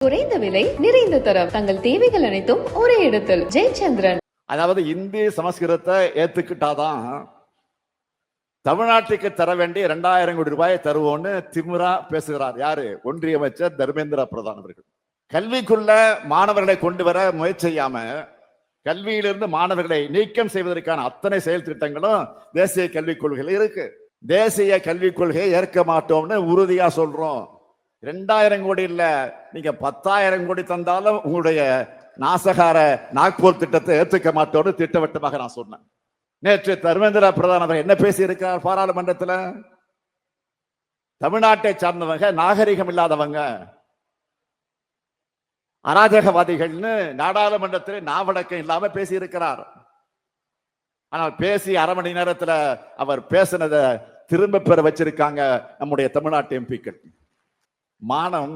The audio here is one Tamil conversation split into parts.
குறைந்த விலை நிறைந்த தரம் தங்கள் தேவைகள் அனைத்தும் ஒரே இடத்தில் ஜெயச்சந்திரன். அதாவது இந்தி சமஸ்கிருதத்தை ஏத்துக்கிட்டாதான் தமிழ்நாட்டுக்கு தர வேண்டிய 2000 கோடி ரூபாயை தருவோம்னு திமிரா பேசுகிறார். யாரு? ஒன்றிய அமைச்சர் தர்மேந்திர பிரதான் அவர்கள். கல்விக்குள்ள மாணவர்களை கொண்டு வர முயற்சி செய்யாம கல்வியிலிருந்து மாணவர்களை நீக்கம் செய்வதற்கான அத்தனை செயல் திட்டங்களும் தேசிய கல்விக் கொள்கையில் இருக்கு. தேசிய கல்விக் கொள்கையை ஏற்க மாட்டோம்னு உறுதியா சொல்றோம். 2000 கோடி இல்ல, நீங்க 10,000 கோடி தந்தாலும் உங்களுடைய நாசகார நாக்பூர் திட்டத்தை ஏற்றுக்க மாட்டோம்னு திட்டவட்டமாக நான் சொன்னேன். நேற்று தர்மேந்திர பிரதான் அவர் என்ன பேசி இருக்கிறார் பாராளுமன்றத்தில்? தமிழ்நாட்டை சார்ந்தவங்க, நாகரிகம் இல்லாதவங்க, அராஜகவாதிகள்னு நாடாளுமன்றத்தில் நாவடக்கம் இல்லாம பேசி இருக்கிறார். ஆனால் பேசி அரை மணி நேரத்தில் அவர் பேசினதை திரும்ப பெற வச்சிருக்காங்க நம்முடைய தமிழ்நாட்டு எம்பிக்கள். மானம்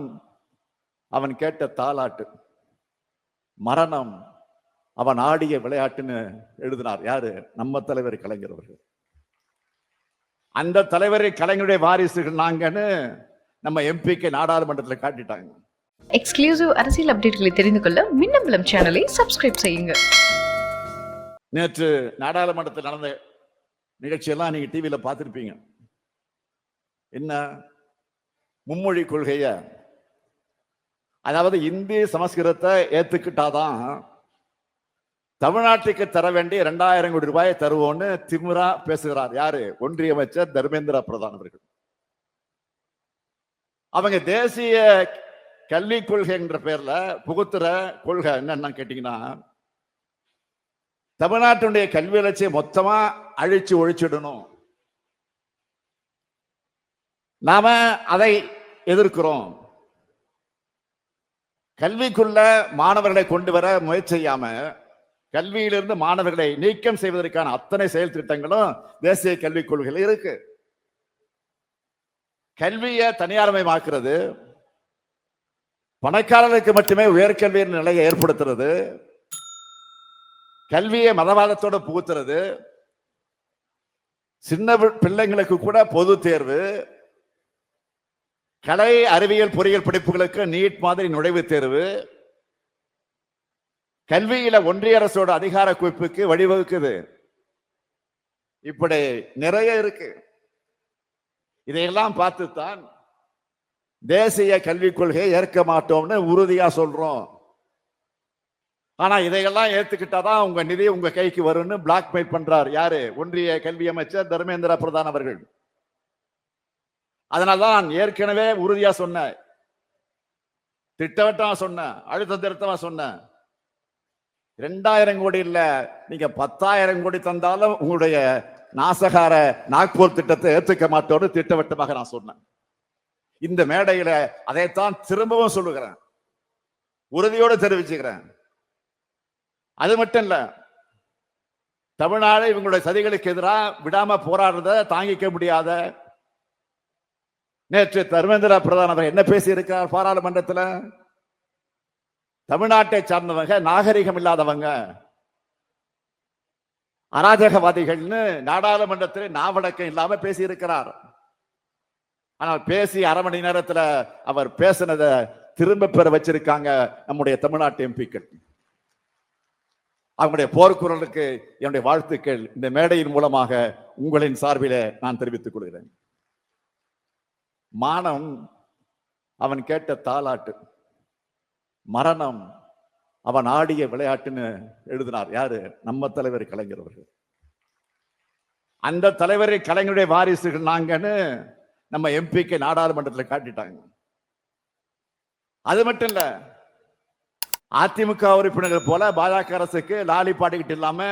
அவன் கேட்ட தாலாட்டு, மரணம் அவன் ஆடிய விளையாட்டுன்னு எழுதினார். யாரு? நம்ம தலைவர் கலைஞர் அவர்கள். அந்த தலைவரை கலைஞருடைய வாரிசுகள் நாங்கன்னு நம்ம எம்பிக்கு நாடாளுமன்றத்தில் காட்டிட்டாங்க. எக்ஸ்க்ளூசிவ் அரசியல் அப்டேட்களை தெரிந்து கொள்ள மின்னம்பலம் சேனலை சப்ஸ்கிரைப் செய்யுங்க. நேற்று நாடாளுமன்றத்தில் நடந்த நிகழ்ச்சியெல்லாம் நீங்க டிவியில பார்த்திருப்பீங்க. என்ன மும்மொழி கொள்கைய, அதாவது இந்தி சமஸ்கிருதத்தை ஏத்துக்கிட்டாதான் தமிழ்நாட்டுக்கு தர வேண்டிய 2000 கோடி ரூபாயை தருவோம்னு திமிரா பேசுகிறார். யாரு? ஒன்றிய அமைச்சர் தர்மேந்திர பிரதான் அவர்கள். அவங்க தேசிய கல்விக் கொள்கை என்ற பேர்ல புகுத்துற கொள்கை என்னன்னு கேட்டீங்கன்னா, தமிழ்நாட்டுடைய கல்வி வளர்ச்சியை மொத்தமா அழிச்சு ஒழிச்சிடணும். நாம அதை எதிர்க்கிறோம். கல்விக்குள்ள மாணவர்களை கொண்டு வர முயற்சி செய்யாம கல்வியிலிருந்து மாணவர்களை நீக்கம் செய்வதற்கான அத்தனை செயல் திட்டங்களும் தேசிய கல்விக் கொள்கையில் இருக்கு. கல்வியை தனியார்மயமாக்குறது, பணக்காரர்களுக்கு மட்டுமே உயர்கல்வியின் நிலையை ஏற்படுத்துறது, கல்வியை மதவாதத்தோடு புகுத்துறது, சின்ன பிள்ளைங்களுக்கு கூட பொது தேர்வு, கலை அறிவியல் பொறியியல் படிப்புகளுக்கு நீட் மாதிரி நுழைவுத் தேர்வு, கல்வியில ஒன்றிய அரசோட அதிகார குவிப்புக்கு வழிவகுக்குது. இப்படி நிறைய இருக்கு. இதையெல்லாம் பார்த்துத்தான் தேசிய கல்விக் கொள்கையை ஏற்க மாட்டோம்னு உறுதியா சொல்றோம். ஆனா இதையெல்லாம் ஏத்துக்கிட்டாதான் உங்க நிதி உங்க கைக்கு வரும்னு பிளாக்மெயில் பண்றார். யாரு? ஒன்றிய கல்வி அமைச்சர் தர்மேந்திர பிரதான் அவர்கள். அதனால்தான் ஏற்கனவே உறுதியா சொன்ன, திட்டவட்டமா சொன்ன, அழுத்த திருத்தமா சொன்ன, 2000 கோடி இல்ல, நீங்க 10,000 கோடி தந்தாலும் உங்களுடைய நாசகார நாக்பூர் திட்டத்தை ஏற்றுக்க மாட்டோம்னு திட்டவட்டமாக நான் சொன்னேன். இந்த மேடையில அதைத்தான் திரும்பவும் சொல்லுகிறேன், உறுதியோடு தெரிவிச்சுக்கிறேன். அது மட்டும் இல்ல, தமிழ்நாடு இவங்களுடைய சதிகளுக்கு எதிராக விடாம போராடுறத தாங்கிக்க முடியாத நேற்று தர்மேந்திர பிரதான் அவர் என்ன பேசி இருக்கிறார் பாராளுமன்றத்தில்? தமிழ்நாட்டை சார்ந்தவங்க, நாகரிகம் இல்லாதவங்க, அராஜகவாதிகள்னு நாடாளுமன்றத்தில் நாவடக்கம் இல்லாம பேசி இருக்கிறார். ஆனால் பேசி அரை மணி நேரத்தில் அவர் பேசினதை திரும்ப பெற வச்சிருக்காங்க நம்முடைய தமிழ்நாட்டு எம்பிக்கள். அவங்களுடைய போர்க்குரலுக்கு என்னுடைய வாழ்த்துக்கள் இந்த மேடையின் மூலமாக உங்களின் சார்பில் நான் தெரிவித்துக் கொள்கிறேன். மானம் அவன் கேட்ட தாலாட்டு, மரணம் அவன் ஆடிய விளையாட்டுன்னு எழுதினார். யாரு? நம்ம தலைவர் கலைஞர் அவர்கள். அந்த தலைவரை கலைஞருடைய வாரிசுகள் நாங்கன்னு நம்ம எம்பிக்கு நாடாளுமன்றத்தில் காட்டிட்டாங்க. அது மட்டும் இல்ல, அதிமுக உறுப்பினர்கள் போல பாஜக அரசுக்கு லாலி பாடிக்கிட்டு இல்லாம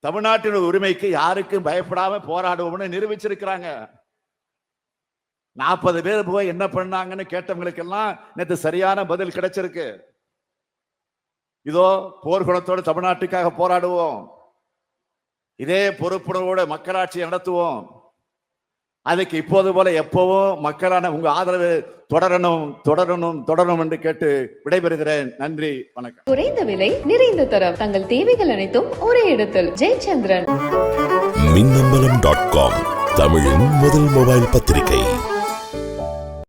தமிழ்நாட்டின் உரிமைக்கு யாருக்கும் பயப்படாம போராடுவோம்னு நிரூபிச்சிருக்கிறாங்க. 40 பேர் போய் என்ன பண்ணாங்கன்னு கேட்டவங்களுக்கெல்லாம் நேற்று சரியான பதில் கிடைச்சிருக்கு. இதோ போர்க்குணத்தோடு தமிழ்நாட்டுக்காக போராடுவோம், இதே பொறுப்புணர்வோடு மக்களாட்சி நடத்துவோம், அதுக்கு இப்போது போல எப்பவும் மக்களான உங்க ஆதரவு தொடரணும் தொடரணும் தொடரணும் என்று கேட்டு விடைபெறுகிறேன். நன்றி, வணக்கம். குறைந்த விலை நிறைந்த தரம் தங்கள் தேவைகள் அனைத்தும் ஒரே இடத்தில் ஜெயச்சந்திரன். மின்னம்பலம்.com தமிழின் முதல் மொபைல் பத்திரிகை.